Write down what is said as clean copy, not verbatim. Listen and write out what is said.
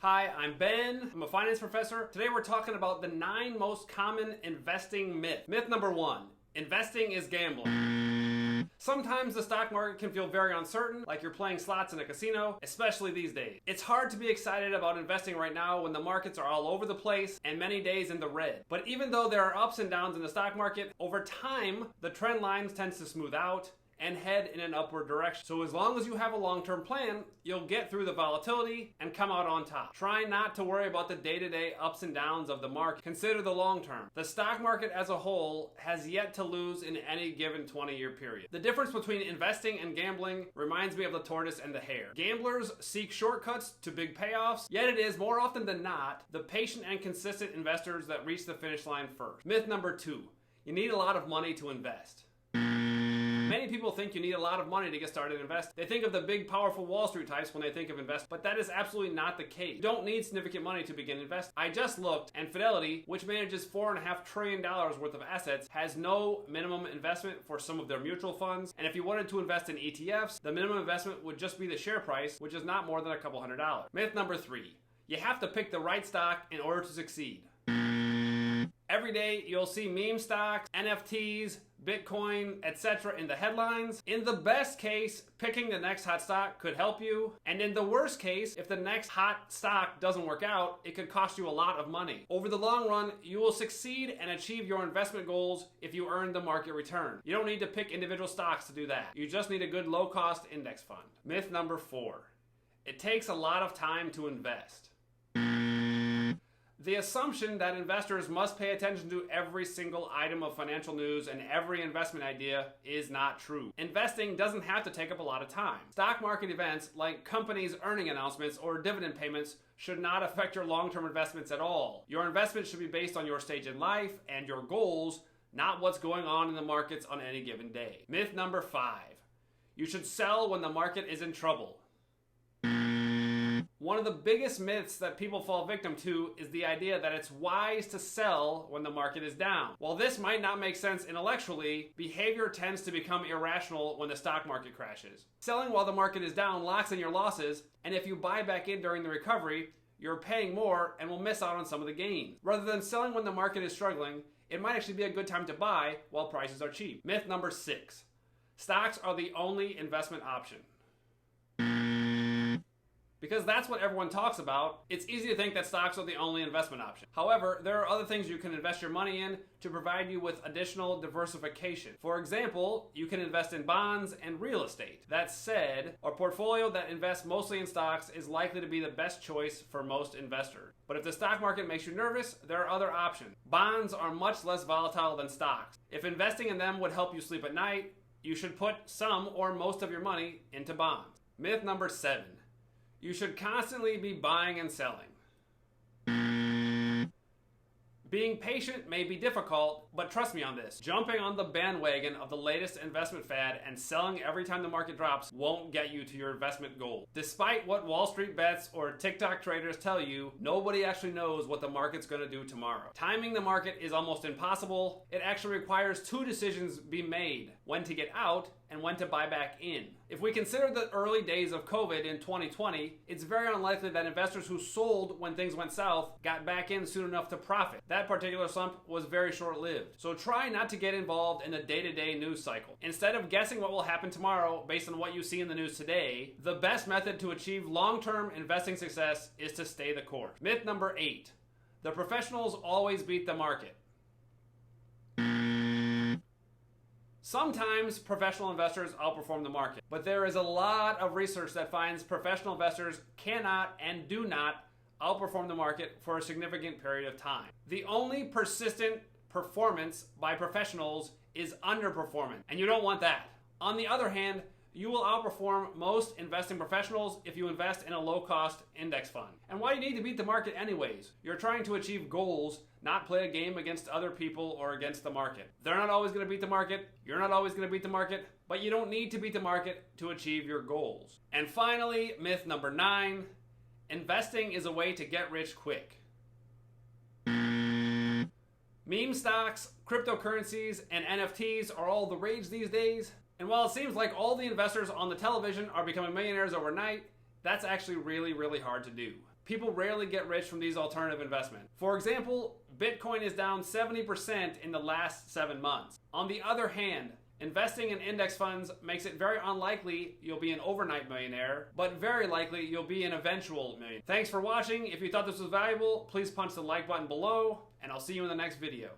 Hi, I'm Ben. I'm a finance professor. Today we're talking about the 9 most common investing myths. Myth number 1, investing is gambling. Sometimes the stock market can feel very uncertain, like you're playing slots in a casino, especially these days. It's hard to be excited about investing right now when the markets are all over the place and many days in the red. But even though there are ups and downs in the stock market, over time, the trend lines tends to smooth out and head in an upward direction. So as long as you have a long-term plan, you'll get through the volatility and come out on top. Try not to worry about the day-to-day ups and downs of the market. Consider the long term. The stock market as a whole has yet to lose in any given 20-year period. The difference between investing and gambling reminds me of the tortoise and the hare. Gamblers seek shortcuts to big payoffs, yet it is, more often than not, the patient and consistent investors that reach the finish line first. Myth number 2, you need a lot of money to invest. Many people think you need a lot of money to get started investing. They think of the big, powerful Wall Street types when they think of investing, but that is absolutely not the case. You don't need significant money to begin investing. I just looked, and Fidelity, which manages $4.5 trillion worth of assets, has no minimum investment for some of their mutual funds. And if you wanted to invest in ETFs, the minimum investment would just be the share price, which is not more than a couple $100. Myth number 3, you have to pick the right stock in order to succeed. Every day you'll see meme stocks, NFTs, Bitcoin, etc. in the headlines. In the best case, picking the next hot stock could help you. And in the worst case, if the next hot stock doesn't work out, it could cost you a lot of money. Over the long run, you will succeed and achieve your investment goals if you earn the market return. You don't need to pick individual stocks to do that. You just need a good low-cost index fund. Myth number 4, it takes a lot of time to invest. The assumption that investors must pay attention to every single item of financial news and every investment idea is not true. Investing doesn't have to take up a lot of time. Stock market events like companies' earning announcements or dividend payments should not affect your long-term investments at all. Your investments should be based on your stage in life and your goals, not what's going on in the markets on any given day. Myth number 5, you should sell when the market is in trouble. One of the biggest myths that people fall victim to is the idea that it's wise to sell when the market is down. While this might not make sense intellectually, behavior tends to become irrational when the stock market crashes. Selling while the market is down locks in your losses, and if you buy back in during the recovery, you're paying more and will miss out on some of the gains. Rather than selling when the market is struggling, it might actually be a good time to buy while prices are cheap. Myth number 6, stocks are the only investment option. Because that's what everyone talks about, it's easy to think that stocks are the only investment option. However, there are other things you can invest your money in to provide you with additional diversification. For example, you can invest in bonds and real estate. That said, a portfolio that invests mostly in stocks is likely to be the best choice for most investors. But if the stock market makes you nervous, there are other options. Bonds are much less volatile than stocks. If investing in them would help you sleep at night, you should put some or most of your money into bonds. Myth number 7, you should constantly be buying and selling. Being patient may be difficult, but trust me on this. Jumping on the bandwagon of the latest investment fad and selling every time the market drops won't get you to your investment goal. Despite what Wall Street bets or TikTok traders tell you, nobody actually knows what the market's going to do tomorrow. Timing the market is almost impossible. It actually requires 2 decisions be made: when to get out and when to buy back in. If we consider the early days of COVID in 2020, it's very unlikely that investors who sold when things went south got back in soon enough to profit. That particular slump was very short-lived. So try not to get involved in the day-to-day news cycle. Instead of guessing what will happen tomorrow based on what you see in the news today, the best method to achieve long-term investing success is to stay the course. Myth number 8, the professionals always beat the market. Sometimes professional investors outperform the market, but there is a lot of research that finds professional investors cannot and do not outperform the market for a significant period of time. The only persistent performance by professionals is underperformance, and you don't want that. On the other hand, you will outperform most investing professionals if you invest in a low-cost index fund. And why do you need to beat the market anyways? You're trying to achieve goals, not play a game against other people or against the market. They're not always going to beat the market. You're not always going to beat the market. But you don't need to beat the market to achieve your goals. And finally, myth number 9, investing is a way to get rich quick. Meme stocks, cryptocurrencies, and NFTs are all the rage these days. And while it seems like all the investors on the television are becoming millionaires overnight, that's actually really, really hard to do. People rarely get rich from these alternative investments. For example, Bitcoin is down 70% in the last 7 months. On the other hand, investing in index funds makes it very unlikely you'll be an overnight millionaire, but very likely you'll be an eventual millionaire. Thanks for watching. If you thought this was valuable, please punch the like button below, and I'll see you in the next video.